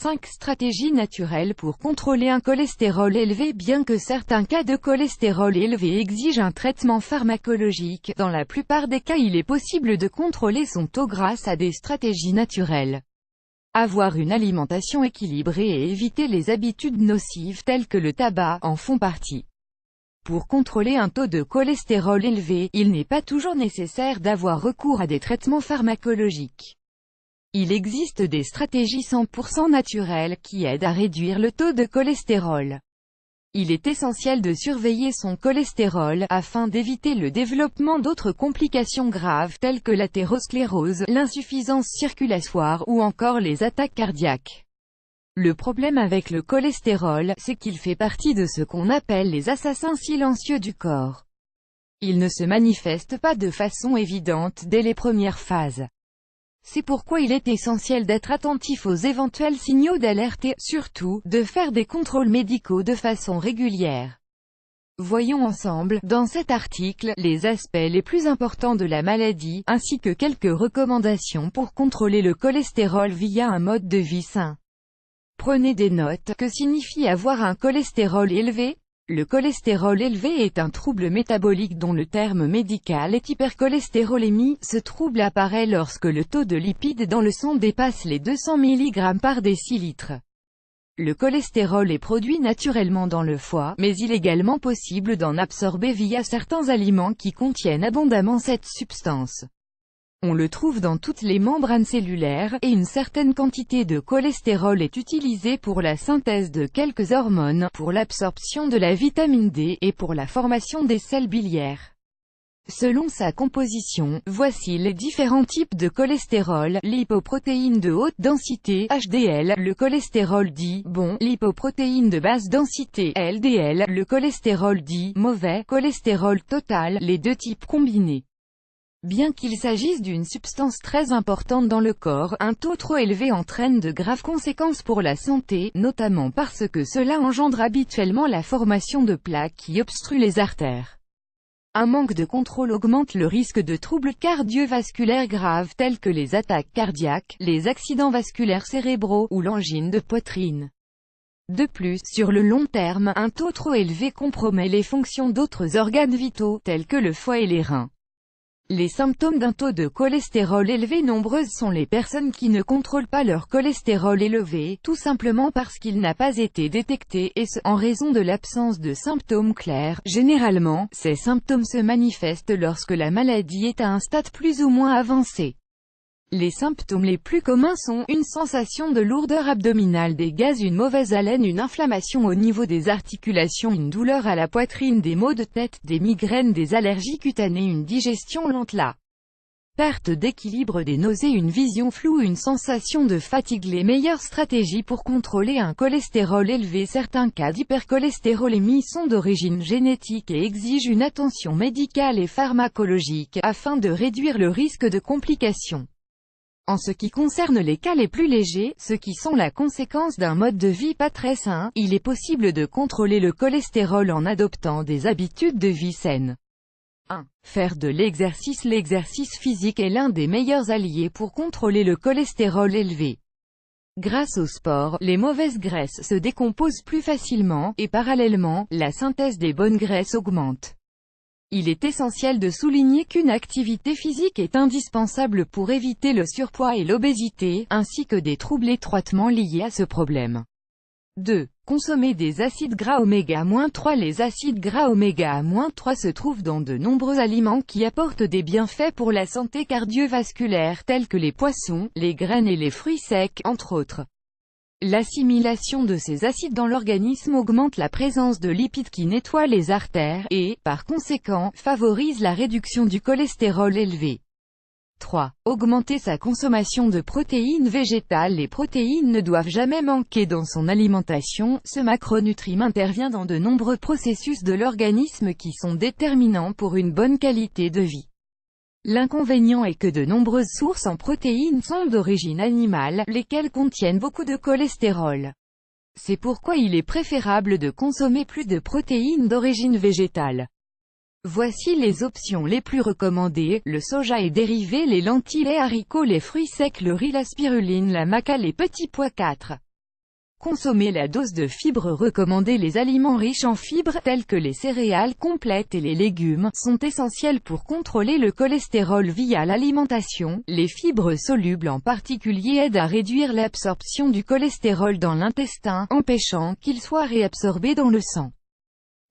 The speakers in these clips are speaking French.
5 stratégies naturelles pour contrôler un cholestérol élevé. Bien que certains cas de cholestérol élevé exigent un traitement pharmacologique, dans la plupart des cas il est possible de contrôler son taux grâce à des stratégies naturelles. Avoir une alimentation équilibrée et éviter les habitudes nocives telles que le tabac en font partie. Pour contrôler un taux de cholestérol élevé, il n'est pas toujours nécessaire d'avoir recours à des traitements pharmacologiques. Il existe des stratégies 100% naturelles qui aident à réduire le taux de cholestérol. Il est essentiel de surveiller son cholestérol, afin d'éviter le développement d'autres complications graves telles que l'athérosclérose, l'insuffisance circulatoire ou encore les attaques cardiaques. Le problème avec le cholestérol, c'est qu'il fait partie de ce qu'on appelle les assassins silencieux du corps. Il ne se manifeste pas de façon évidente dès les premières phases. C'est pourquoi il est essentiel d'être attentif aux éventuels signaux d'alerte et, surtout, de faire des contrôles médicaux de façon régulière. Voyons ensemble, dans cet article, les aspects les plus importants de la maladie, ainsi que quelques recommandations pour contrôler le cholestérol via un mode de vie sain. Prenez des notes. Que signifie avoir un cholestérol élevé? Le cholestérol élevé est un trouble métabolique dont le terme médical est hypercholestérolémie. Ce trouble apparaît lorsque le taux de lipides dans le sang dépasse les 200 mg par décilitre. Le cholestérol est produit naturellement dans le foie, mais il est également possible d'en absorber via certains aliments qui contiennent abondamment cette substance. On le trouve dans toutes les membranes cellulaires, et une certaine quantité de cholestérol est utilisée pour la synthèse de quelques hormones, pour l'absorption de la vitamine D, et pour la formation des sels biliaires. Selon sa composition, voici les différents types de cholestérol: lipoprotéines de haute densité, HDL, le cholestérol dit bon, lipoprotéines de basse densité, LDL, le cholestérol dit mauvais, cholestérol total, les deux types combinés. Bien qu'il s'agisse d'une substance très importante dans le corps, un taux trop élevé entraîne de graves conséquences pour la santé, notamment parce que cela engendre habituellement la formation de plaques qui obstruent les artères. Un manque de contrôle augmente le risque de troubles cardiovasculaires graves tels que les attaques cardiaques, les accidents vasculaires cérébraux ou l'angine de poitrine. De plus, sur le long terme, un taux trop élevé compromet les fonctions d'autres organes vitaux, tels que le foie et les reins. Les symptômes d'un taux de cholestérol élevé. Nombreuses sont les personnes qui ne contrôlent pas leur cholestérol élevé, tout simplement parce qu'il n'a pas été détecté, et ce, en raison de l'absence de symptômes clairs. Généralement, ces symptômes se manifestent lorsque la maladie est à un stade plus ou moins avancé. Les symptômes les plus communs sont une sensation de lourdeur abdominale, des gaz, une mauvaise haleine, une inflammation au niveau des articulations, une douleur à la poitrine, des maux de tête, des migraines, des allergies cutanées, une digestion lente, la perte d'équilibre, des nausées, une vision floue, une sensation de fatigue. Les meilleures stratégies pour contrôler un cholestérol élevé. Certains cas d'hypercholestérolémie sont d'origine génétique et exigent une attention médicale et pharmacologique, afin de réduire le risque de complications. En ce qui concerne les cas les plus légers, ceux qui sont la conséquence d'un mode de vie pas très sain, il est possible de contrôler le cholestérol en adoptant des habitudes de vie saines. 1. Faire de l'exercice. L'exercice physique est l'un des meilleurs alliés pour contrôler le cholestérol élevé. Grâce au sport, les mauvaises graisses se décomposent plus facilement, et parallèlement, la synthèse des bonnes graisses augmente. Il est essentiel de souligner qu'une activité physique est indispensable pour éviter le surpoids et l'obésité, ainsi que des troubles étroitement liés à ce problème. 2. Consommer des acides gras oméga-3. Les acides gras oméga-3 se trouvent dans de nombreux aliments qui apportent des bienfaits pour la santé cardiovasculaire tels que les poissons, les graines et les fruits secs, entre autres. L'assimilation de ces acides dans l'organisme augmente la présence de lipides qui nettoient les artères, et, par conséquent, favorise la réduction du cholestérol élevé. 3. Augmenter sa consommation de protéines végétales. Les protéines ne doivent jamais manquer dans son alimentation. Ce macronutriment intervient dans de nombreux processus de l'organisme qui sont déterminants pour une bonne qualité de vie. L'inconvénient est que de nombreuses sources en protéines sont d'origine animale, lesquelles contiennent beaucoup de cholestérol. C'est pourquoi il est préférable de consommer plus de protéines d'origine végétale. Voici les options les plus recommandées: le soja et dérivés, les lentilles, les haricots, les fruits secs, le riz, la spiruline, la maca, les petits pois. 4. consommer la dose de fibres recommandée. Les aliments riches en fibres, tels que les céréales complètes et les légumes, sont essentiels pour contrôler le cholestérol via l'alimentation. Les fibres solubles en particulier aident à réduire l'absorption du cholestérol dans l'intestin, empêchant qu'il soit réabsorbé dans le sang.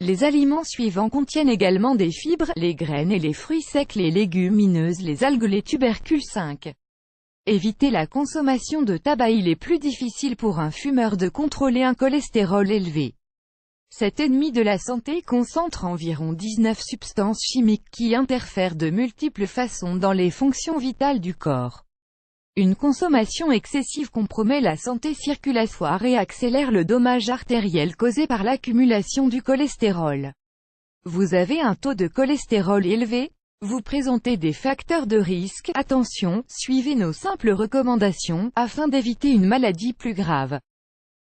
Les aliments suivants contiennent également des fibres, les graines et les fruits secs, les légumineuses, les algues, les tubercules. 5. Éviter la consommation de tabac. Il est plus difficile pour un fumeur de contrôler un cholestérol élevé. Cet ennemi de la santé concentre environ 19 substances chimiques qui interfèrent de multiples façons dans les fonctions vitales du corps. Une consommation excessive compromet la santé circulatoire et accélère le dommage artériel causé par l'accumulation du cholestérol. Vous avez un taux de cholestérol élevé? Vous présentez des facteurs de risque? Attention, suivez nos simples recommandations, afin d'éviter une maladie plus grave.